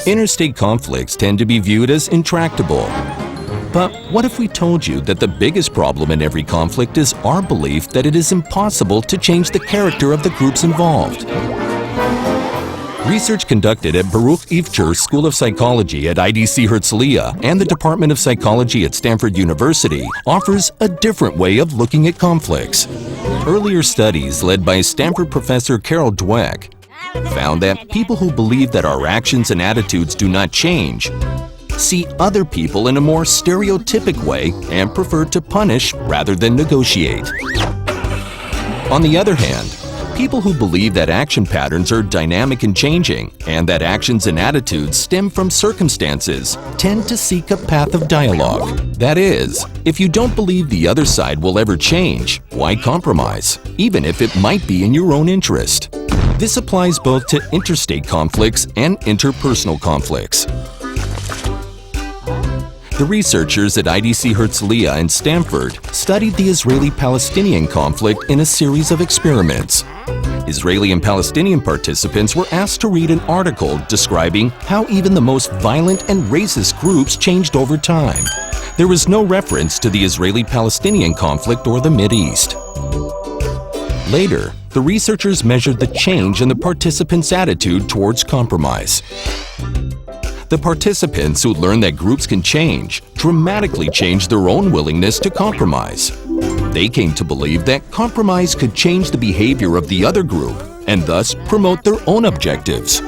Interstate conflicts tend to be viewed as intractable. But what if we told you that the biggest problem in every conflict is our belief that it is impossible to change the character of the groups involved? Research conducted at Baruch Ivcher School of Psychology at IDC Herzliya and the Department of Psychology at Stanford University offers a different way of looking at conflicts. Earlier studies led by Stanford professor Carol Dweck found that people who believe that our actions and attitudes do not change see other people in a more stereotypic way and prefer to punish rather than negotiate. On the other hand, people who believe that action patterns are dynamic and changing and that actions and attitudes stem from circumstances tend to seek a path of dialogue. That is, if you don't believe the other side will ever change, why compromise, even if it might be in your own interest? This applies both to interstate conflicts and interpersonal conflicts. The researchers at IDC Herzliya and Stanford studied the Israeli-Palestinian conflict in a series of experiments. Israeli and Palestinian participants were asked to read an article describing how even the most violent and racist groups changed over time. There was no reference to the Israeli-Palestinian conflict or the Mideast. Later, the researchers measured the change in the participants' attitude towards compromise. The participants who learned that groups can change dramatically changed their own willingness to compromise. They came to believe that compromise could change the behavior of the other group and thus promote their own objectives.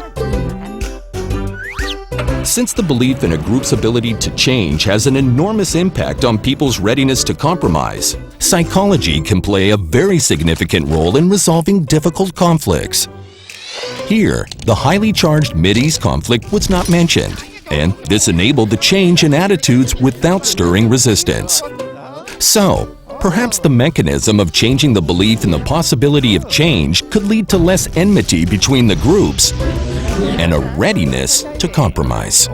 Since the belief in a group's ability to change has an enormous impact on people's readiness to compromise, psychology can play a very significant role in resolving difficult conflicts. Here, the highly charged Mideast conflict was not mentioned, and this enabled the change in attitudes without stirring resistance. So, perhaps the mechanism of changing the belief in the possibility of change could lead to less enmity between the groups and a readiness to compromise.